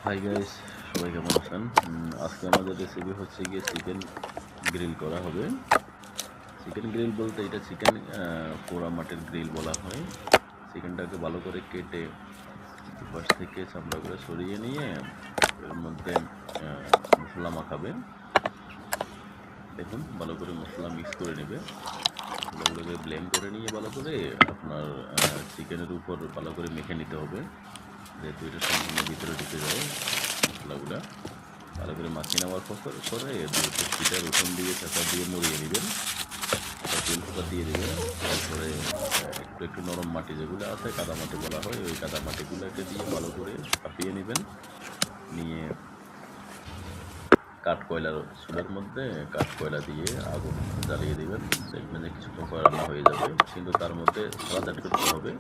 Hi guys, সবাই কেমন আছেন? আজকে আমাদের রেসিপি হচ্ছে গিয়ে চিকেন গ্রিল করা হবে। চিকেন গ্রিল বলতে এটা চিকেন পোড়া মাটির গ্রিল বলা হয়। চিকেনটাকে ভালো করে কেটে পাশ থেকে চামড়াগুলো সরিয়ে নিয়ে এর মধ্যে মশলা মাখাবে। দেখুন, ভালো করে মশলা মিক্স করে নেবে, মশলাগুলোকে ব্লেন্ড করে নিয়ে ভালো করে আপনার চিকেনের উপর ভালো করে মেখে নিতে হবে, যেহেতু এটা সম্পূর্ণ ভিতরে ঢুকে যায়। মশলাগুলো ভালো করে মাখিয়ে নেওয়ার পরে পিঠা রসুন দিয়ে চাকা দিয়ে মুড়িয়ে নেবেন, তেল পোকা দিয়ে দেবেন। তারপরে একটু একটু নরম মাটি যেগুলো আছে, কাদা মাটি বলা হয়, ওই কাদা মাটিগুলোকে দিয়ে ভালো করে চাপিয়ে নেবেন। নিয়ে কাঠকয়লার চুলার মধ্যে কাঠকয়লা দিয়ে আগুন জ্বালিয়ে দেবেন। দেখবেন যে কিছুক্ষণ পর রান্না হয়ে যাবে, কিন্তু তার মধ্যে সালাদ অ্যাড করতে হবে।